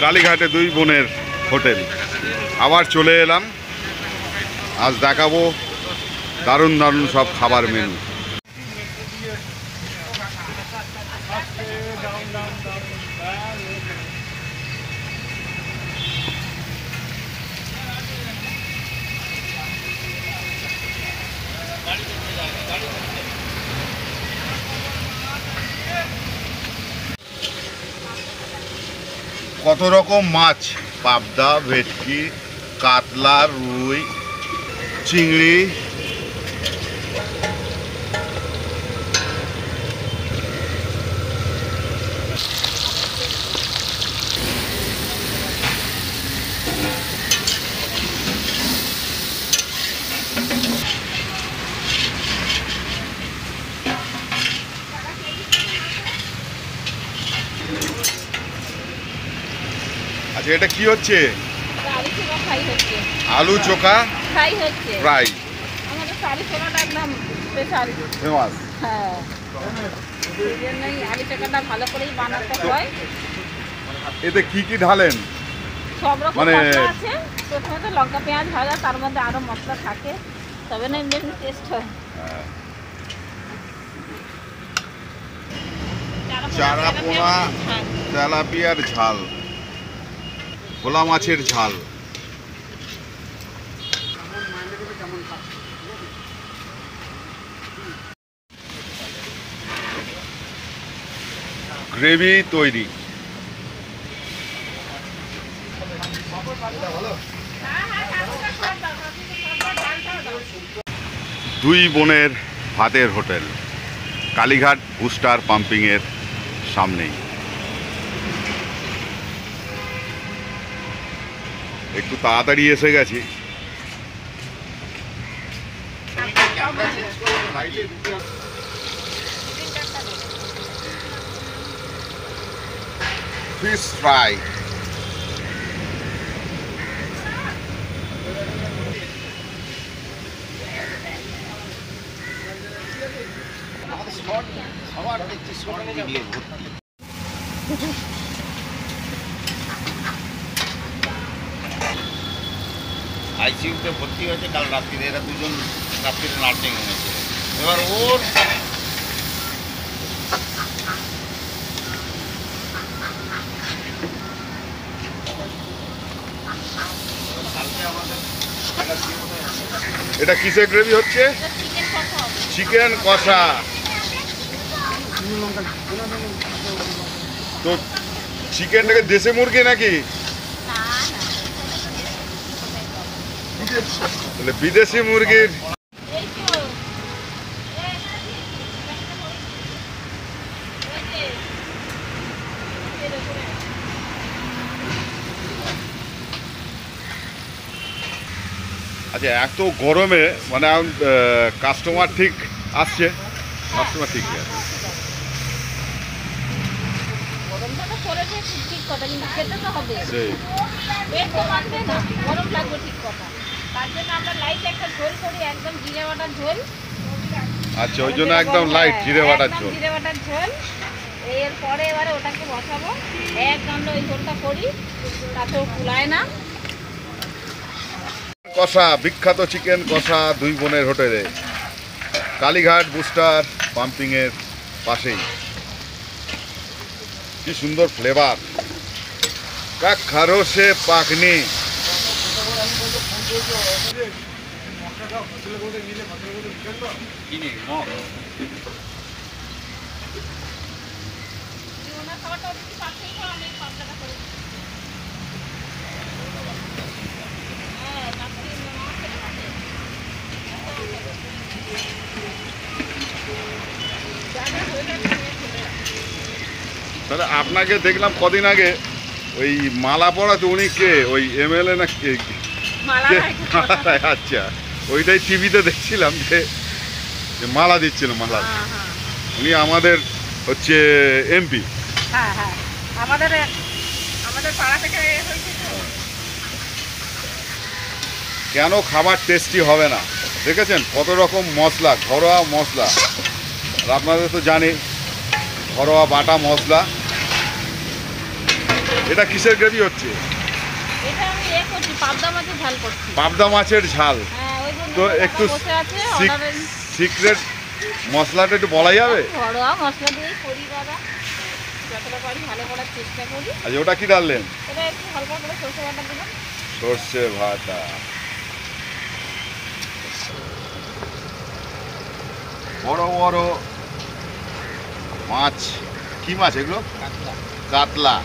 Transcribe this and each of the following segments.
কালীঘাটে দুই বোনের হোটেল আবার চলে এলাম। আজ দেখাবো দারুণ দারুণ সব খাবার মেনু। কত রকম মাছ, পাবদা, ভেটকি, কাতলা, রুই, চিংড়ি, আচ্ছা এটা কি হচ্ছে? আলু চোখা ফ্রাই। ফেমাস। এতে কি কি ঢালেন? সব রকম মশলা আছে। প্রথমে তো লঙ্কা পেঁয়াজ ভাজা, তার মধ্যে আরো মশলা থাকে, তবে না এমনি টেস্ট হয়। চারা পোনা, তেলাপিয়ার ঝাল, ভোলা মাছের ঝাল, গ্রেভি তৈরি। দুই বোনের ভাতের হোটেল কালীঘাট বুস্টার পাম্পিংয়ের সামনেই। একটু তাড়াতাড়ি এসে গেছি। ফিশ ফ্রাই, আইসিইউতে ভর্তি হয়েছে কাল রাত্রিরে। এরা দুজন রাত্রিরে নার্সিং হয়েছে। এবার ওর এটা কিসের গ্রেভি হচ্ছে? চিকেন কষা। তো চিকেনটাকে দেশি মুরগি নাকি? তাহলে বিদেশি মুরগির। আচ্ছা এত গরমে মানে কাস্টমার ঠিক আসছে? কাস্টমার ঠিক আছে। আচ্ছা ওই জন্য একদম লাইট জিরে বাটার ঝোল। এরপরে এবারে ওটাকে বসাবো, এক কাণ্ড ওই ঝোলটা করি, তাতে কুলায় না। কষা, বিখ্যাত চিকেন কষা দুই বোনের হোটেলে কালীঘাট বুস্টার পাম্পিংয়ের পাশেই। কি সুন্দর ফ্লেভার, কা খারো সে পাকনি। তাহলে আপনাকে দেখলাম কদিন আগে ওই মালা পড়াতে, উনি কে? ওই এমএলএ না কে? আচ্ছা ওইটাই টিভিতে দেখছিলাম যে মালা দিচ্ছিল। মালা উনি আমাদের হচ্ছে এমপি। কেন খাবার টেস্টি হবে না? দেখেছেন কত রকম মশলা, ঘরোয়া মশলা। আর আপনাদের তো জানি ঘরোয়া বাটা মশলা, এটা কিসের গ্রেভি হচ্ছে? এটা আমি করছি, পাবদা মাছের ঝাল করছি। পাবদা মাছের ঝাল। হ্যাঁ, ওই জন্য তো দাদা একটু বসে আছে, সিক- অর্ডারের সিক্রেট মশলাটা একটু বলা যাবে? ঘরোয়া মশলা দিয়েই করি দাদা, যতটা পারি ভালো করার চেষ্টা করি। আচ্ছা, ওটা কি ডাললেন? এটা একটু হালকা করে সরষে বাটা দিলাম। সর্ষে ভাতা। বড় বড় মাছ, কি মাছ এগুলো? কাতলা।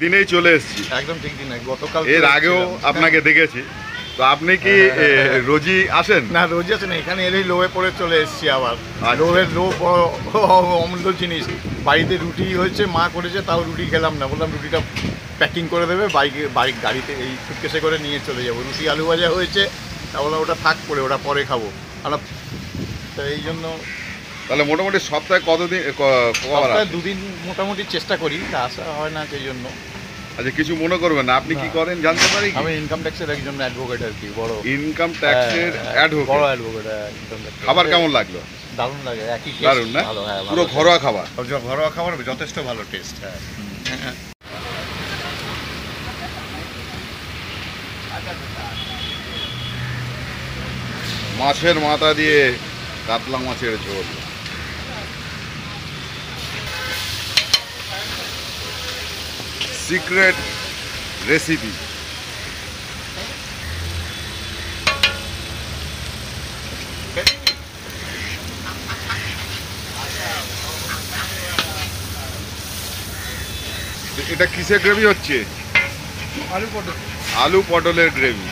দিনেই চলে এসেছি, একদম ঠিক দিন গতকাল এর আগেও আপনাকে দেখেছি। তো আপনি কি রোজই আসেন? না, রোজ আছে না, এখানে এলেই লোয়ে পড়ে চলে এসেছি আবার। আচ্ছা। লোয়ের লো বড় অমূল্য জিনিস। বাড়িতে রুটি হয়েছে, মা করেছে, তাও রুটি খেলাম না, বললাম রুটিটা প্যাকিং করে দেবে, বাড়ি গাড়িতে এই সুটকেসে করে নিয়ে চলে যাবো। রুটি আলু ভাজা হয়েছে, তা বললাম ওটা থাক করে, ওটা পরে খাবো। আমরা তো এই জন্য তাহলে মোটামুটি সপ্তাহে কতদিন কবার সপ্তাহে আসেন? 2 দিন মোটামুটি চেষ্টা করি, তা আসা হয় না সেই জন্য। আচ্ছা, কিছু মনে করবেন না, আপনি কি না। করেন জানতে পারি কি? আমি ইনকাম ট্যাক্সের একজন অ্যাডভোকেট আর কি, বড় ইনকাম ট্যাক্সের বড় অ্যাডভোকেট। অ্যাডভোকেট। ইনকাম ট্যাক্স খাবার কেমন লাগলো? দারুণ লাগে, একই taste, দারুণ না? ভালো, হ্যাঁ, পুরো ভালো। ঘরোয়া খাবার। ঘরোয়া খাবার, যথেষ্ট ভালো টেস্ট। হ্যাঁ, মাছের মাথা দিয়ে কাতলা মাছের ঝোল। Secret recipe. এটা কিসের গ্রেভি হচ্ছে? আলু পটলের গ্রেভি।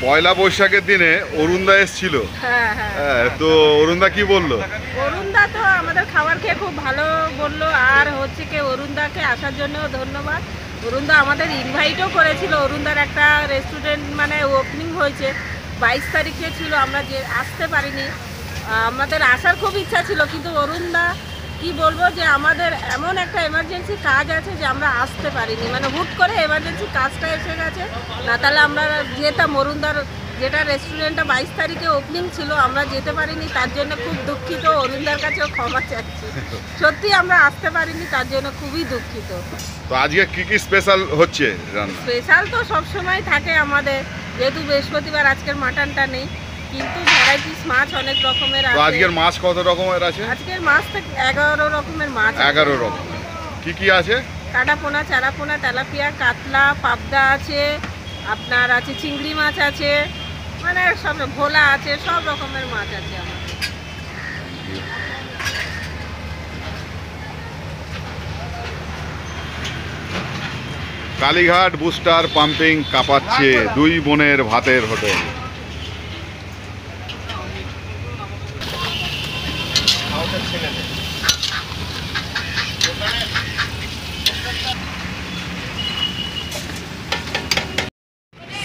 পয়লা বৈশাখের দিনে অরুণদা এসেছিল। হ্যাঁ, হ্যাঁ। হ্যাঁ, তো অরুণদা কি বললো? অরুণদা তো আমাদের খাবার খেয়ে খুব ভালো বললো, আর হচ্ছে কি অরুণদাকে আসার জন্যও ধন্যবাদ। অরুণদা আমাদের ইনভাইটও করেছিল, অরুণদার একটা রেস্টুরেন্ট মানে ওপেনিং হয়েছে 22 তারিখে ছিল, আমরা যে আসতে পারিনি। আমাদের আসার খুব ইচ্ছা ছিল, কিন্তু অরুণদা কি বলবো যে আমাদের এমন একটা এমার্জেন্সি কাজ আছে যে আমরা আসতে পারিনি, মানে হুট করে এমার্জেন্সি কাজটা এসে গেছে, না তাহলে আমরা যেতাম। অরুণদার যেটা রেস্টুরেন্টটা 22 তারিখে ওপেনিং ছিল, আমরা যেতে পারিনি, তার জন্য খুব দুঃখিত। অরুণদার কাছেও ক্ষমা চাচ্ছি, সত্যি আমরা আসতে পারিনি, তার জন্য খুবই দুঃখিত। তো আজকে কি কি স্পেশাল হচ্ছে রান্না? স্পেশাল তো সবসময় থাকে আমাদের, যেহেতু বৃহস্পতিবার আজকের মাটনটা নেই, কিন্তু ভ্যারাইটিস মাছ অনেক রকমের তো আছে। আজকের মাছ কত রকমের আছে? আজকের মাছ তো 11 রকমের মাছ আছে। 11 রকম। কি কি আছে? কাটাপোনা, চারাপোনা, তেলাপিয়া, কাতলা, পাবদা আছে, আপনার আছে চিংড়ি মাছ আছে, মানে সব ভোলা আছে, সব রকমের মাছ আছে আমাদের। কালীঘাট বুস্টার পাম্পিং কাঁপাচ্ছে দুই বোনের ভাতের হোটেল।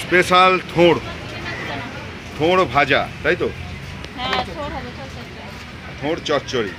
স্পেশাল থোড় ভাজা, তাই তো? হ্যাঁ, ছোট হবে, ছোট ছোট। থোড় চচ্চড়ি।